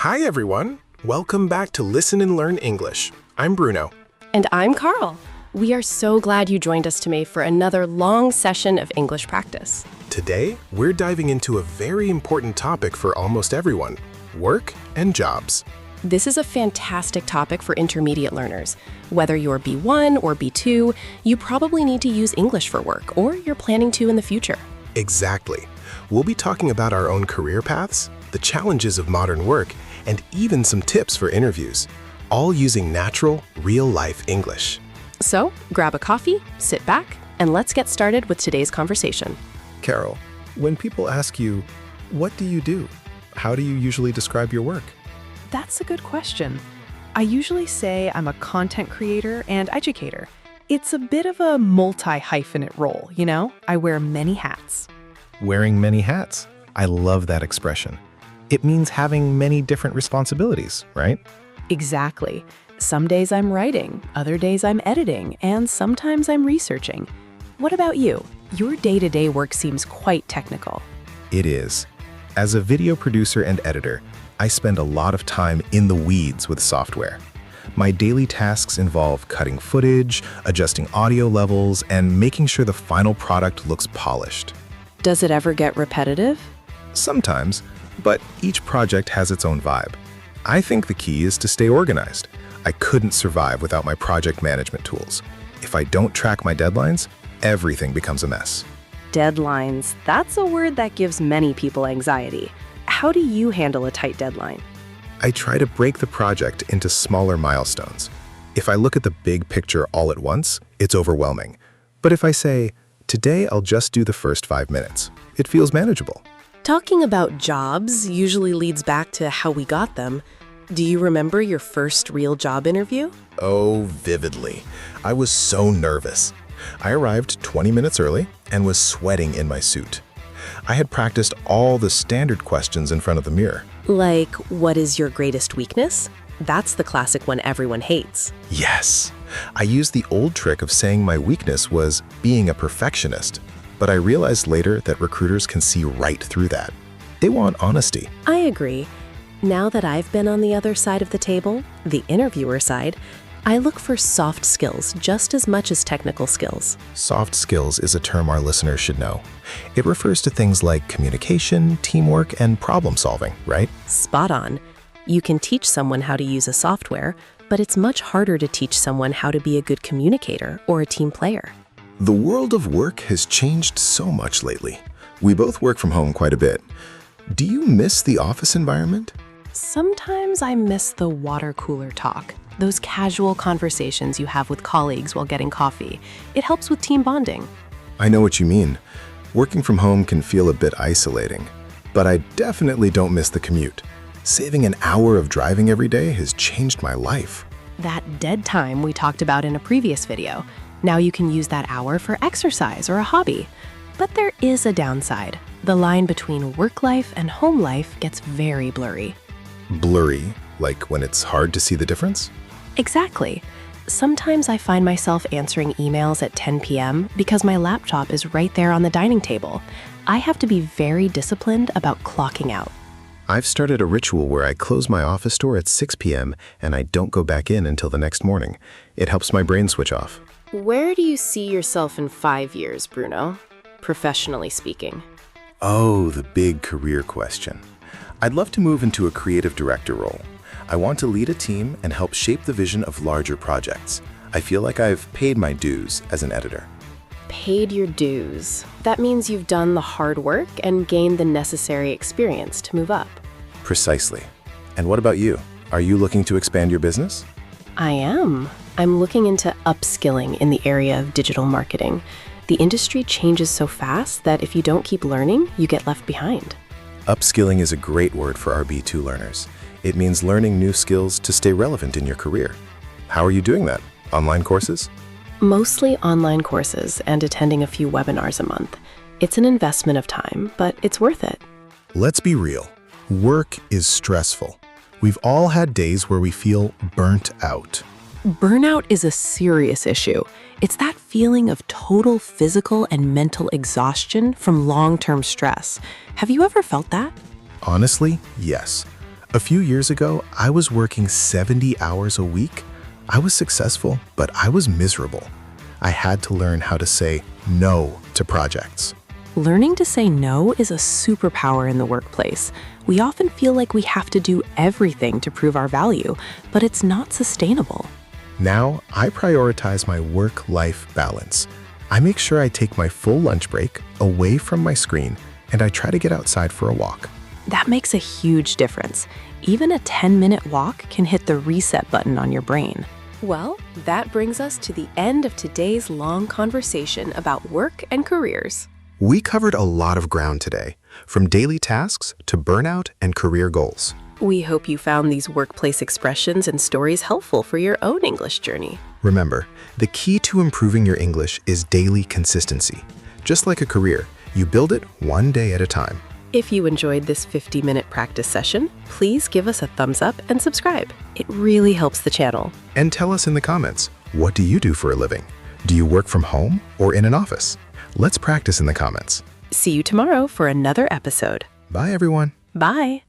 Hi, everyone. Welcome back to Listen and Learn English. I'm Bruno. And I'm Carl. We are so glad you joined us today for another long session of English practice. Today, we're diving into a very important topic for almost everyone, work and jobs. This is a fantastic topic for intermediate learners. Whether you're B1 or B2, you probably need to use English for work, or you're planning to in the future. Exactly. We'll be talking about our own career paths, the challenges of modern work, and even some tips for interviews, all using natural, real-life English. So, grab a coffee, sit back, and let's get started with today's conversation. Carol, when people ask you, what do you do? How do you usually describe your work? That's a good question. I usually say I'm a content creator and educator. It's a bit of a multi-hyphenate role, you know? I wear many hats. Wearing many hats. I love that expression. It means having many different responsibilities, right? Exactly. Some days I'm writing, other days I'm editing, and sometimes I'm researching. What about you? Your day-to-day work seems quite technical. It is. As a video producer and editor, I spend a lot of time in the weeds with software. My daily tasks involve cutting footage, adjusting audio levels, and making sure the final product looks polished. Does it ever get repetitive? Sometimes, but each project has its own vibe. I think the key is to stay organized. I couldn't survive without my project management tools. If I don't track my deadlines, everything becomes a mess. Deadlines. That's a word that gives many people anxiety. How do you handle a tight deadline? I try to break the project into smaller milestones. If I look at the big picture all at once, it's overwhelming. But if I say, today I'll just do the first 5 minutes, it feels manageable. Talking about jobs usually leads back to how we got them. Do you remember your first real job interview? Oh, vividly. I was so nervous. I arrived 20 minutes early and was sweating in my suit. I had practiced all the standard questions in front of the mirror. Like, what is your greatest weakness? That's the classic one everyone hates. Yes. I used the old trick of saying my weakness was being a perfectionist, but I realized later that recruiters can see right through that. They want honesty. I agree. Now that I've been on the other side of the table, the interviewer side, I look for soft skills just as much as technical skills. Soft skills is a term our listeners should know. It refers to things like communication, teamwork, and problem solving, right? Spot on. You can teach someone how to use a software, but it's much harder to teach someone how to be a good communicator or a team player. The world of work has changed so much lately. We both work from home quite a bit. Do you miss the office environment? Sometimes I miss the water cooler talk, those casual conversations you have with colleagues while getting coffee. It helps with team bonding. I know what you mean. Working from home can feel a bit isolating, but I definitely don't miss the commute. Saving an hour of driving every day has changed my life. That dead time we talked about in a previous video. Now you can use that hour for exercise or a hobby. But there is a downside. The line between work life and home life gets very blurry. Blurry, like when it's hard to see the difference? Exactly. Sometimes I find myself answering emails at 10 p.m. because my laptop is right there on the dining table. I have to be very disciplined about clocking out. I've started a ritual where I close my office door at 6 p.m. and I don't go back in until the next morning. It helps my brain switch off. Where do you see yourself in 5 years, Bruno? Professionally speaking. Oh, the big career question. I'd love to move into a creative director role. I want to lead a team and help shape the vision of larger projects. I feel like I've paid my dues as an editor. Paid your dues. That means you've done the hard work and gained the necessary experience to move up. Precisely. And what about you? Are you looking to expand your business? I am. I'm looking into upskilling in the area of digital marketing. The industry changes so fast that if you don't keep learning, you get left behind. Upskilling is a great word for our B2 learners. It means learning new skills to stay relevant in your career. How are you doing that? Online courses? Mostly online courses and attending a few webinars a month. It's an investment of time, but it's worth it. Let's be real. Work is stressful. We've all had days where we feel burnt out. Burnout is a serious issue. It's that feeling of total physical and mental exhaustion from long-term stress. Have you ever felt that? Honestly, yes. A few years ago, I was working 70 hours a week. I was successful, but I was miserable. I had to learn how to say no to projects. Learning to say no is a superpower in the workplace. We often feel like we have to do everything to prove our value, but it's not sustainable. Now, I prioritize my work-life balance. I make sure I take my full lunch break away from my screen, and I try to get outside for a walk. That makes a huge difference. Even a 10-minute walk can hit the reset button on your brain. Well, that brings us to the end of today's long conversation about work and careers. We covered a lot of ground today, from daily tasks to burnout and career goals. We hope you found these workplace expressions and stories helpful for your own English journey. Remember, the key to improving your English is daily consistency. Just like a career, you build it one day at a time. If you enjoyed this 50-minute practice session, please give us a thumbs up and subscribe. It really helps the channel. And tell us in the comments, what do you do for a living? Do you work from home or in an office? Let's practice in the comments. See you tomorrow for another episode. Bye, everyone. Bye.